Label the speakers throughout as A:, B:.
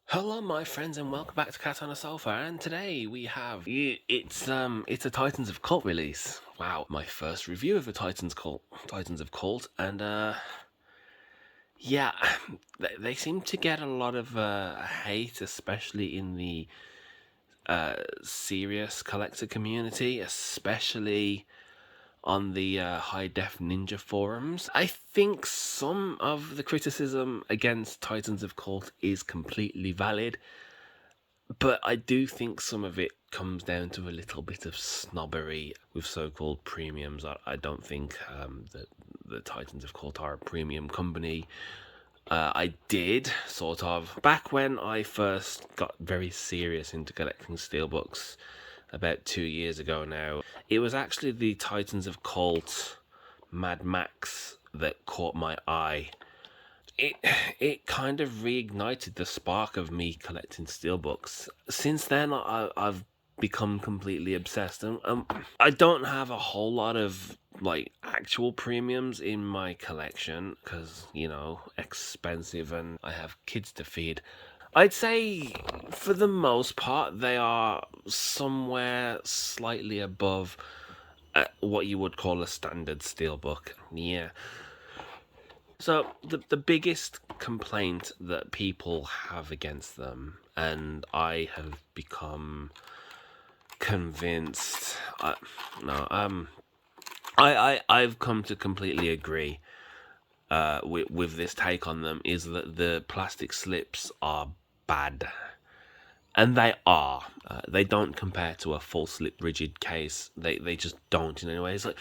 A: Hello, my friends, and welcome back to Cat on a Sofa. And today we have it's a Titans of Cult release. Wow, my first review of a Titans of Cult, and yeah, they seem to get a lot of hate, especially in the serious collector community, especially on the High Def Ninja forums. I think some of the criticism against Titans of Cult is completely valid. But I do think some of it comes down to a little bit of snobbery with so-called premiums. I don't think that the Titans of Court are a premium company. I did, sort of. Back when I first got very serious into collecting steelbooks, about 2 years ago now, it was actually the Titans of Colt Mad Max that caught my eye. it it kind of reignited the spark of me collecting steelbooks. Since then, I've become completely obsessed, and I don't have a whole lot of like actual premiums in my collection because expensive, and I have kids to feed. I'd say for the most part they are somewhere slightly above what you would call a standard steelbook. Yeah. So the biggest complaint that people have against them, and I have become convinced. No, I've come to completely agree with this take on them, is that the plastic slips are bad. And they are. They don't compare to a full slip rigid case. They just don't in any way. It's like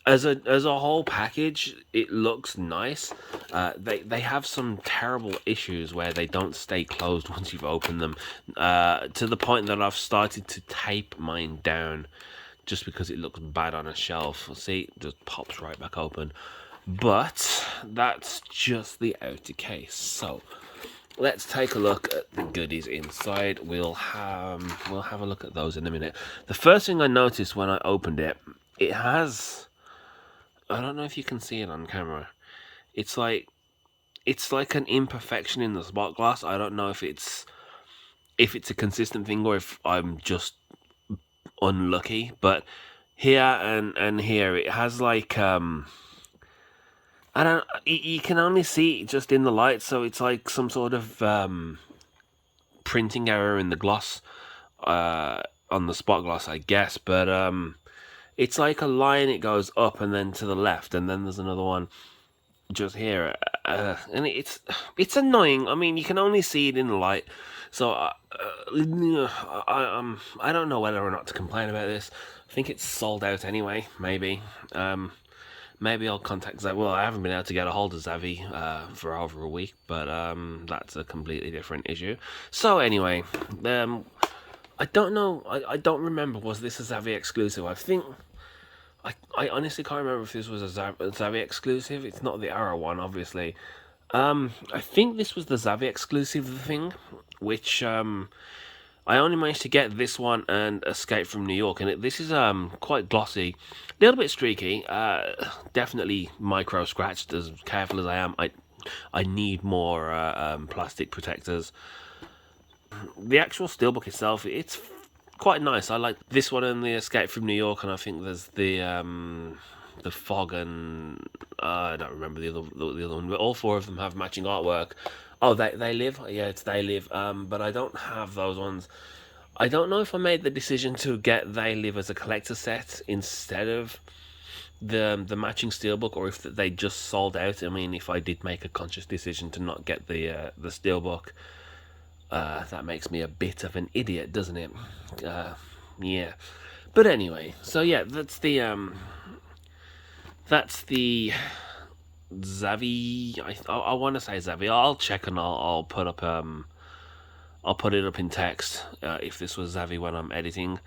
A: as a whole package, it looks nice. They have some terrible issues where they don't stay closed once you've opened them. To the point that I've started to tape mine down just because it looks bad on a shelf. See, it just pops right back open. But that's just the outer case. So let's take a look at the goodies inside. We'll have a look at those in a minute. The first thing I noticed when I opened it, it has, I don't know if you can see it on camera. It's like an imperfection in the spot glass. I don't know if it's a consistent thing or if I'm just unlucky, but here and here it has like I don't. You can only see it just in the light, so it's like some sort of printing error in the gloss, on the spot gloss, I guess. But it's like a line. It goes up and then to the left, and then there's another one just here, and it's annoying. You can only see it in the light, so I don't know whether or not to complain about this. I think it's sold out anyway. Maybe I'll contact Zavi. Well, I haven't been able to get a hold of Zavi for over a week, but that's a completely different issue. So anyway, I don't know. I don't remember. Was this a Zavi exclusive? I think. I honestly can't remember if this was a Zavi exclusive. It's not the Arrow one, obviously. I think this was the Zavi exclusive thing, which I only managed to get this one and Escape from New York, and this is quite glossy, a little bit streaky, definitely micro scratched. As careful as I am, I need more plastic protectors. The actual steelbook itself, it's quite nice. I like this one and the Escape from New York, and I think there's the Fog, and I don't remember the other one, but all four of them have matching artwork. Oh, they live. Yeah, it's They Live. But I don't have those ones. I don't know if I made the decision to get They Live as a collector set instead of the matching steelbook, or if they just sold out. If I did make a conscious decision to not get the steelbook, that makes me a bit of an idiot, doesn't it? Yeah. But anyway, so yeah, that's the Zavi. I want to say Zavi. I'll check and I'll put up I'll put it up in text if this was Zavi when I'm editing.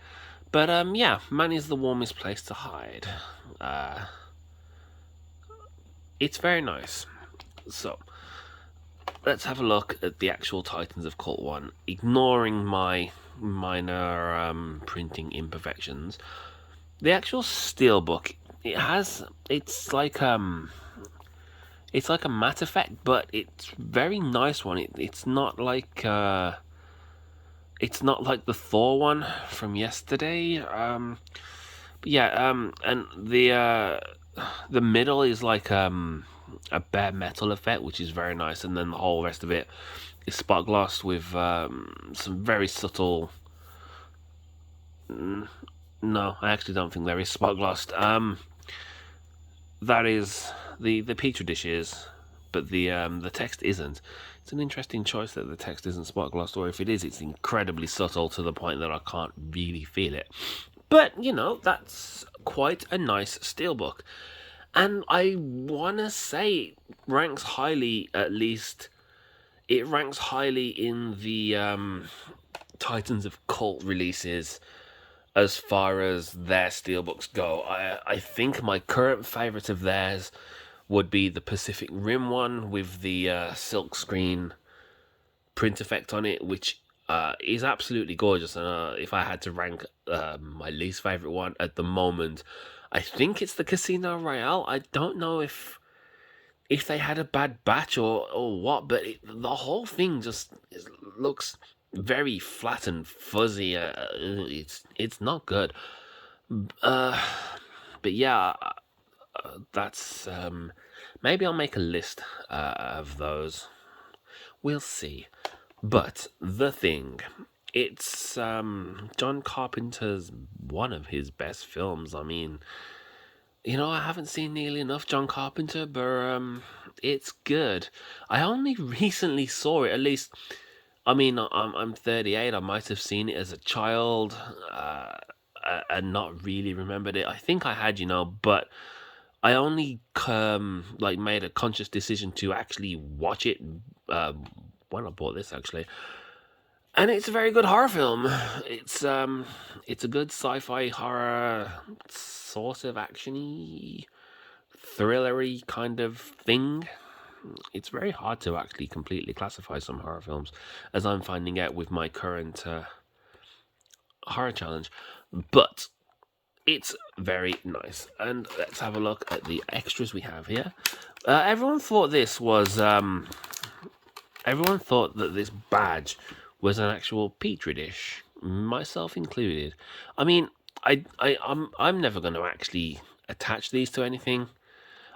A: But yeah, man is the warmest place to hide. It's very nice. So let's have a look at the actual Titans of Cult one, ignoring my minor printing imperfections. The actual steelbook, it's like It's like a matte effect, but it's very nice one. It's not like the Thor one from yesterday. But yeah, and the middle is like a bare metal effect, which is very nice, and then the whole rest of it is spot glossed with some very subtle. No, I actually don't think there is spot glossed. That is the petri dish is, but the text isn't. It's an interesting choice that the text isn't spot glossed, or if it is, it's incredibly subtle to the point that I can't really feel it. But you know, that's quite a nice steelbook, and I wanna say it ranks highly. At least it ranks highly in the Titans of Cult releases as far as their steelbooks go. I think my current favourite of theirs would be the Pacific Rim one with the silk screen print effect on it, which is absolutely gorgeous. And if I had to rank my least favourite one at the moment, I think it's the Casino Royale. I don't know if they had a bad batch or what, but the whole thing just looks very flat and fuzzy. It's not good. Uh, but yeah, that's maybe I'll make a list of those. We'll see. But The Thing, it's John Carpenter's one of his best films. I mean, you know, I haven't seen nearly enough John Carpenter, but it's good. I only recently saw it. At least, I mean, I'm 38. I might have seen it as a child, and not really remembered it. I think I had, you know, but I only like made a conscious decision to actually watch it when I bought this actually, and it's a very good horror film. It's a good sci-fi horror, sort of actiony, thrillery kind of thing. It's very hard to actually completely classify some horror films, as I'm finding out with my current horror challenge. But it's very nice. And let's have a look at the extras we have here. Everyone thought this was. Everyone thought that this badge was an actual petri dish, myself included. I mean, I'm never going to actually attach these to anything.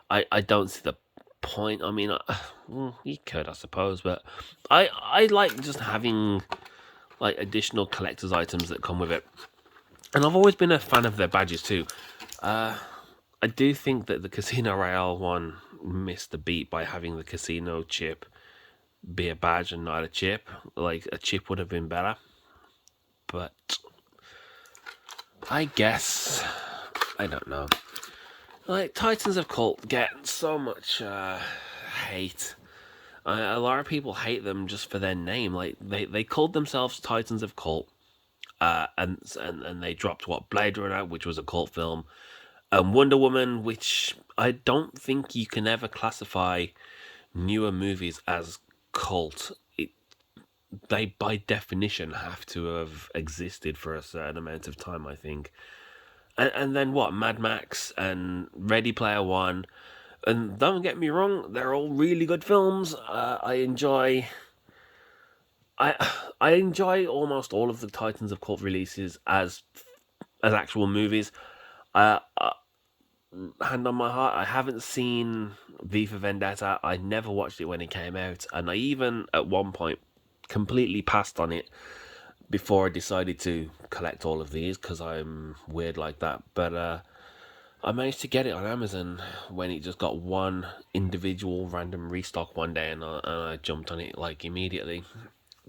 A: I don't see the point. I mean, you could, I suppose, but I like just having like additional collector's items that come with it. And I've always been a fan of their badges too. I do think that the Casino Royale one missed the beat by having the casino chip be a badge and not a chip. Like, a chip would have been better. But I guess, I don't know. Like, Titans of Cult get so much hate. A lot of people hate them just for their name. Like, they called themselves Titans of Cult. And they dropped what, Blade Runner, which was a cult film, and Wonder Woman, which I don't think you can ever classify newer movies as cult. They by definition have to have existed for a certain amount of time, I think. And then what, Mad Max and Ready Player One, and don't get me wrong, they're all really good films. I I enjoy almost all of the Titans of Cult releases as actual movies. Uh, uh, Hand on my heart, I haven't seen V for Vendetta. I never watched it when it came out, and I even at one point completely passed on it before I decided to collect all of these because I'm weird like that. But I managed to get it on Amazon when it just got one individual random restock one day, and I jumped on it like immediately.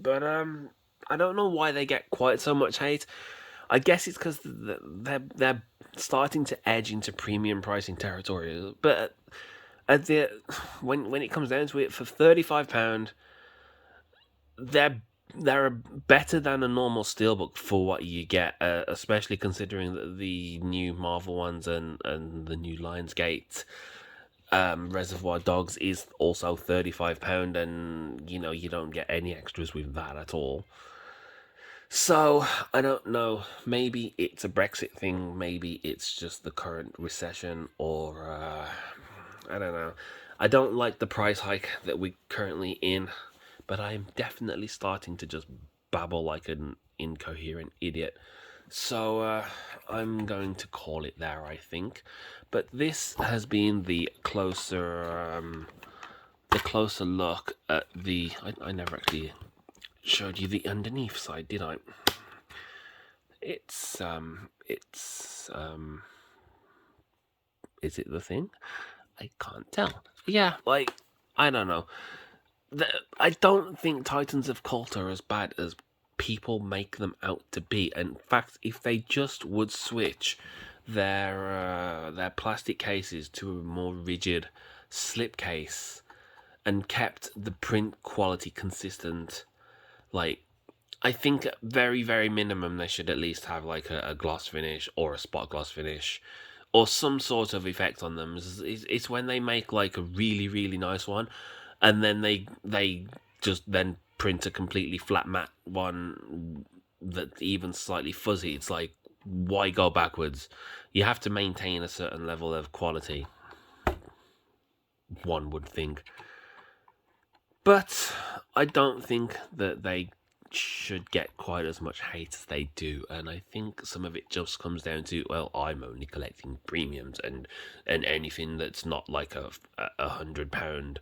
A: But I don't know why they get quite so much hate. I guess it's because they're starting to edge into premium pricing territory. But at the when it comes down to it, for £35, they're they're better than a normal steelbook for what you get, especially considering that the new Marvel ones and the new Lionsgate Reservoir Dogs is also £35, and you know you don't get any extras with that at all. So I don't know. Maybe it's a Brexit thing. Maybe it's just the current recession, or I don't know. I don't like the price hike that we're currently in, but I'm definitely starting to just babble like an incoherent idiot. So I'm going to call it there, I think. But this has been the closer look at the. I never actually showed you the underneath side, did I? It's is it the thing? I can't tell. Yeah, like I don't know. I don't think Titans of Cult are as bad as people make them out to be. In fact, if they just would switch their plastic cases to a more rigid slip case and kept the print quality consistent, like I think very very minimum they should at least have like a gloss finish or a spot gloss finish or some sort of effect on them. It's when they make like a really really nice one and then they just then print a completely flat matte one that's even slightly fuzzy. It's like, why go backwards? You have to maintain a certain level of quality, one would think. But I don't think that they should get quite as much hate as they do, and I think some of it just comes down to, well, I'm only collecting premiums, and anything that's not like £100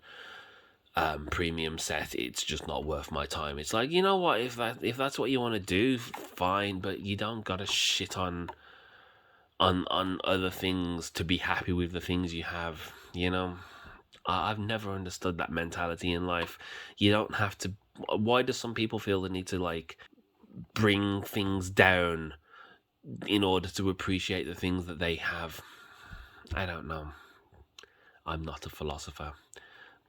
A: premium set, it's just not worth my time. It's like, you know what, if that's what you want to do, fine, but you don't gotta shit on other things to be happy with the things you have, you know. I've never understood that mentality in life. You don't have to. Why do some people feel the need to like bring things down in order to appreciate the things that they have? I don't know. I'm not a philosopher.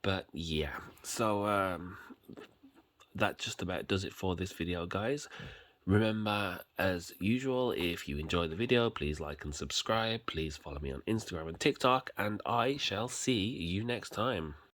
A: But yeah, so that just about does it for this video, guys. Remember, as usual, if you enjoyed the video, please like and subscribe. Please follow me on Instagram and TikTok, and I shall see you next time.